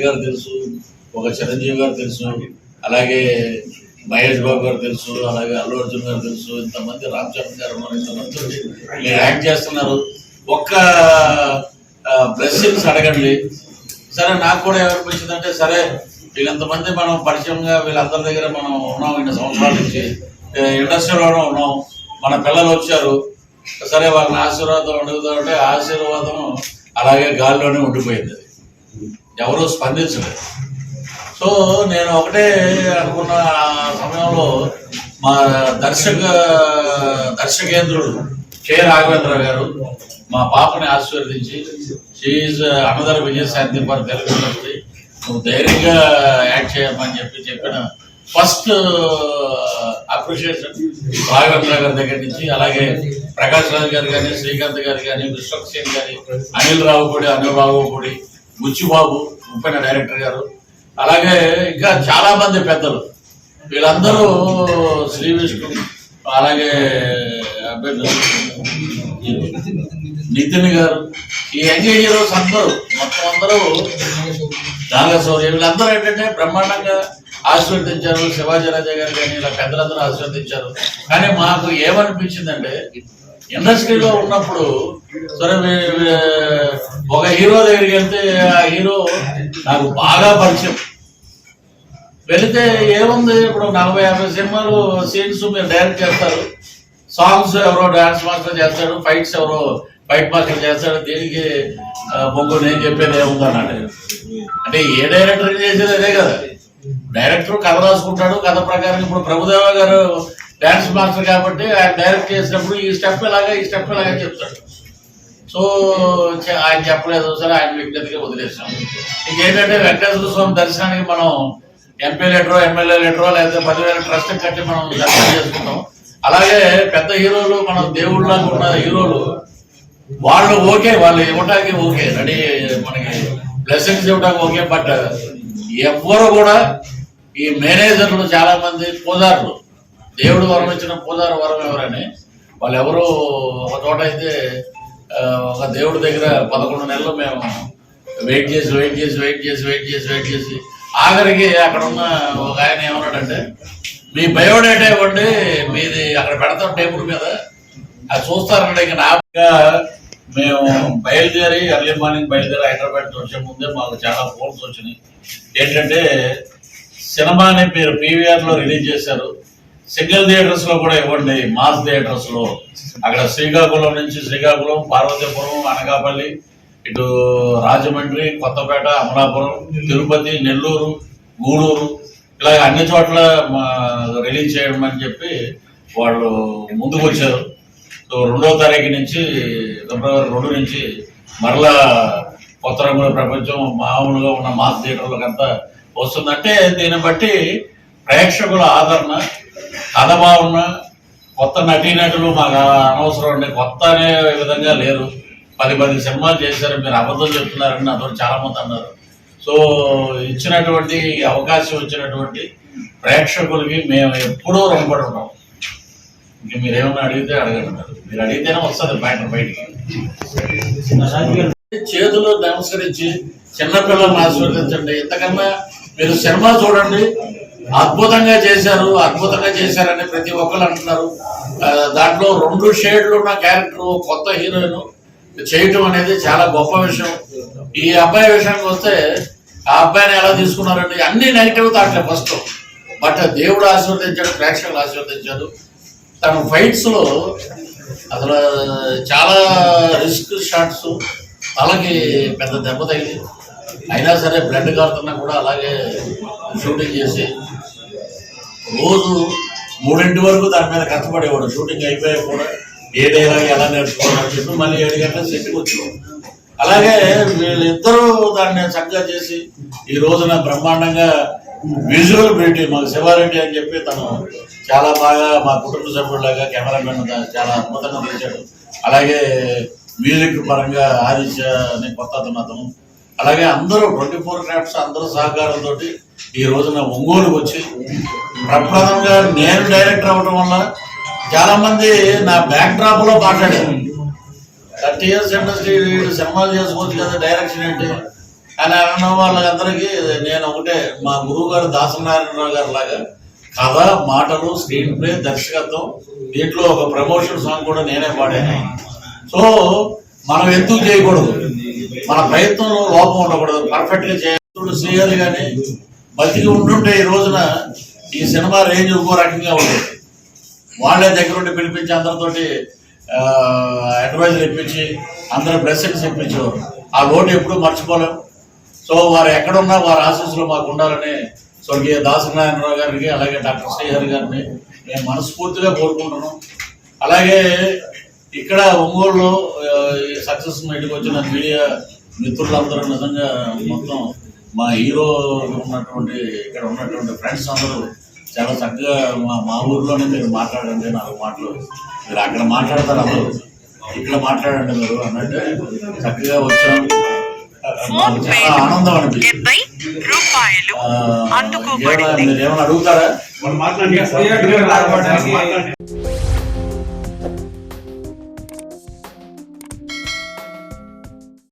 గారు తెలుసు, ఒక చిరంజీవి గారు తెలుసు, అలాగే మహేష్ బాబు గారు తెలుసు, అలాగే అల్లు అర్జున్ గారు తెలుసు, ఇంతమంది రామ్ చరణ్ గారు ఇంతమంది మీరు యాక్ట్ చేస్తున్నారు. ఒక్క బ్లెస్సింగ్స్ అడగండి. సరే నాకు కూడా ఏమనిపించిందంటే, సరే వీళ్ళంతమంది మనం పరిచయంగా వీళ్ళందరి దగ్గర మనం ఉన్నాం, ఇన్ని సంవత్సరాల నుంచి ఇండస్ట్రీలోనే ఉన్నాం, మన పిల్లలు వచ్చారు, సరే వాళ్ళని ఆశీర్వాదం అడుగుతామంటే ఆశీర్వాదం అలాగే గాలిలోనే ఉండిపోయింది. అది ఎవరూ స్పందించలేదు. సో నేను ఒకటే అనుకున్న సమయంలో మా దర్శకేంద్రుడు కె రాఘవేంద్ర గారు మా పాపని ఆశీర్వదించి, she another Vijayashanti for Telugu industry, నువ్వు ధైర్యంగా యాక్ట్ చేయమని చెప్పిన ఫస్ట్ అప్రిషియేషన్ రాఘవేంద్ర గారి దగ్గర నుంచి, అలాగే ప్రకాష్ రాజ్ గారు కానీ, శ్రీకాంత్ గారు కానీ, విశ్వక్సేన్ గారి, అనిల్ రావుపూడి, బుచ్చిబాబు ఉప్పెన డైరెక్టర్ గారు, అలాగే ఇంకా చాలా మంది పెద్దలు, వీళ్ళందరూ శ్రీ విష్ణు, అలాగే నితిన్ గారు, ఈ యంగ్ హీరోస్ అందరూ మొత్తం అందరూ నాగశౌర్య, వీళ్ళందరూ ఏంటంటే బ్రహ్మాండంగా ఆశీర్వదించారు. శివాజీ రాజా గారు కానీ ఇలా పెద్దలందరూ ఆశీర్వదించారు. కానీ మాకు ఏమనిపించిందంటే, ఇండస్ట్రీలో ఉన్నప్పుడు సరే ఒక హీరో దగ్గరికి వెళ్తే ఆ హీరో నాకు బాగా పరిచయం, వెళితే ఏముంది, ఇప్పుడు 40-50 సినిమాలు సీన్స్ మీరు డైరెక్ట్ చేస్తారు, సాంగ్స్ ఎవరో డాన్స్ మాస్టర్ చేస్తాడు, ఫైట్స్ ఎవరో ఫైట్ మాస్టర్ చేస్తాడు, దీనికి బొంగు నేను చెప్పేది ఏముందన్నాడు. అంటే ఏ డైరెక్టర్ చేసేది అదే కదా, డైరెక్టర్ కథ రాసుకుంటాడు, కథ ప్రకారం ఇప్పుడు ప్రభుదేవ గారు డాన్స్ మాస్టర్ కాబట్టి ఆయన డైరెక్ట్ చేసినప్పుడు ఈ స్టెప్ ఇలాగా చెప్తాడు. సో ఆయన చెప్పలేదు, సరే ఆయన వ్యక్తిగతంగా వదిలేసాం. ఇంకేంటంటే వెంకటేశ్వర స్వామి దర్శనానికి మనం ఎంపీ లెటరో, ఎమ్మెల్యే లెటరో, లేదా 10,000 ట్రస్ట్ కట్టి మనం దర్శనం చేసుకుంటాం. అలాగే పెద్ద హీరోలు, మనం దేవుళ్ళగా ఉన్న హీరోలు వాళ్ళు ఓకే, వాళ్ళు ఇవ్వటానికి ఓకే, రెడీ, మనకి బ్లెస్సింగ్స్ ఇవ్వడానికి ఓకే. బట్ ఎవ్వరు కూడా ఈ మేనేజర్లు చాలా మంది పూజారులు, దేవుడు వరం ఇచ్చిన పూజారు వరం ఎవరని వాళ్ళు ఎవరు ఒక చోట అయితే ఒక దేవుడి దగ్గర 11 నెలలు మేము వెయిట్ చేసి ఆఖరికి అక్కడ ఉన్న ఒక ఆయన ఏమన్నాడంటే, మీ బయోడేటా ఇవ్వండి, మీది అక్కడ పెడతాం టేబుల్ మీద, అది చూస్తారంటే. ఇంకా నాగా మేము బయలుదేరి ఎర్లీ మార్నింగ్ హైదరాబాద్ వచ్చే ముందే మాకు చాలా ఫోన్స్ వచ్చినాయి. ఏంటంటే సినిమాని మీరు పీవీఆర్లో రిలీజ్ చేశారు, సింగిల్ థియేటర్స్ లో కూడా ఇవ్వండి, మాస్ థియేటర్స్ లో. అక్కడ శ్రీకాకుళం, పార్వతీపురం, అనకాపల్లి, ఇటు రాజమండ్రి, కొత్తపేట, అమలాపురం, తిరుపతి, నెల్లూరు, గూడూరు, ఇలా అన్ని చోట్ల రిలీజ్ చేయడం అని చెప్పి వాళ్ళు ముందుకు వచ్చారు. సో 2వ తారీఖు నుంచి, ఫిబ్రవరి 2 నుంచి మరలా కొత్త రంగుల ప్రపంచం మామూలుగా ఉన్న మాస్ థియేటర్లకంతా వస్తుందంటే, దీన్ని బట్టి ప్రేక్షకుల ఆదరణ, కథ బాగున్న కొత్త నటీనటులు మాకు అనవసరం అండి, కొత్త అనే విధంగా లేరు. 10 సినిమాలు చేశారు, మీరు అబద్ధం చెప్తున్నారని నాతో చాలా మంది అన్నారు. సో ఇచ్చినటువంటి అవకాశం ఇచ్చినటువంటి ప్రేక్షకులకి మేము ఎప్పుడూ రుణపడి ఉన్నాం. ఇంక మీరేమన్నా అడిగితే అడగండి, మీరు అడిగితేనే వస్తుంది బయటికి. చేతులు నమస్కరించి చిన్నపిల్లలను ఆశీర్వదించండి. ఇంతకన్నా మీరు సినిమా చూడండి, అద్భుతంగా చేశారని ప్రతి ఒక్కరు అంటున్నారు. దాంట్లో 2 షేడ్లు ఉన్న క్యారెక్టర్, కొత్త హీరోయిన్ చేయటం అనేది చాలా గొప్ప విషయం. ఈ అబ్బాయి విషయానికి వస్తే, ఆ అబ్బాయిని ఎలా తీసుకున్నారండి, అన్ని నెగిటివ్ థాట్లే ఫస్ట్. బట్ దేవుడు ఆశీర్వదించాడు, ప్రేక్షకులు ఆశీర్వదించాడు. తన ఫైట్స్ లో అసలు చాలా రిస్క్ షాట్స్, తలకి పెద్ద దెబ్బ తగిలి అయినా సరే బ్లడ్ కారుతున్నా కూడా అలాగే షూటింగ్ చేసి రోజు 3 వరకు దాని మీద కష్టపడేవాడు. షూటింగ్ అయిపోయాక కూడా ఏ డైలాగ్ ఎలా నేర్చుకోవాలని చెప్పి మళ్ళీ 7 గంటల సెట్కి వచ్చేవాడు. అలాగే వీళ్ళిద్దరూ దాన్ని చక్కగా చేసి ఈ రోజున బ్రహ్మాండంగా విజువల్ బ్యూటీ మాకు శివారెడ్డి అని చెప్పి తను చాలా బాగా మా కుటుంబ సభ్యులాగా కెమెరామెన్ చాలా అద్భుతంగా తీశాడు. అలాగే మ్యూజిక్ పరంగా ఆదిత్య అనే కొత్త అతను, అలాగే అందరూ 24 క్రాఫ్ట్స్ అందరూ సహకారంతో ఈ రోజున ఒంగోలుకు వచ్చి ప్రప్రదంగా నేను డైరెక్టర్ అవ్వడం వల్ల చాలా మంది నా బ్యాక్ డ్రాప్ లో మాట్లాడారు. 30 years ఇండస్ట్రీ సినిమాలు చేసుకోవచ్చు కదా, డైరెక్షన్ ఏంటి, అని అన్న వాళ్ళందరికీ నేను ఒకటే, మా గురువు గారు దాసనారాయణరావు గారు లాగా కథ, మాటలు, స్క్రీన్ ప్లే, దర్శకత్వం, దీంట్లో ఒక ప్రమోషన్ సాంగ్ కూడా నేనే పాడాను. సో మనం ఎందుకు చేయకూడదు, మన ప్రయత్నంలో లోపం ఉండకూడదు, పర్ఫెక్ట్ గా చేయాలి. కానీ బతికి ఉంటుంటే ఈ రోజున ఈ సినిమా రేంజ్ ఇంకో రకంగా ఉండేది. వాళ్ళే దగ్గరుండి పిలిపించి అందరితోటి అడ్వైజర్ ఇప్పించి అందరూ బ్లెస్సింగ్స్ ఇప్పించేవారు. ఆ లోటు ఎప్పుడూ మర్చిపోలేం. సో వారు ఎక్కడున్నా వారి ఆశీస్సులు మాకు ఉండాలని స్వర్గీయ దాసనారాయణరావు గారికి, అలాగే డాక్టర్ శ్రీహరి గారిని మేము మనస్ఫూర్తిగా కోరుకుంటున్నాం. అలాగే ఇక్కడ ఒంగోలులో ఈ సక్సెస్ మీటింగ్ వచ్చిన మీడియా మిత్రులందరూ నిజంగా మొత్తం మా హీరో ఉన్నటువంటి ఇక్కడ ఉన్నటువంటి ఫ్రెండ్స్ అందరూ చాలా చక్కగా మా ఊర్లోనే మీరు మాట్లాడండి, 4 మాటలు మీరు అక్కడ మాట్లాడతారు, అందరూ ఇక్కడ మాట్లాడండి మీరు అన్నట్టు చక్కగా వచ్చాం. చాలా ఆనందం అనిపించింది. మీరు ఏమైనా అడుగుతారా?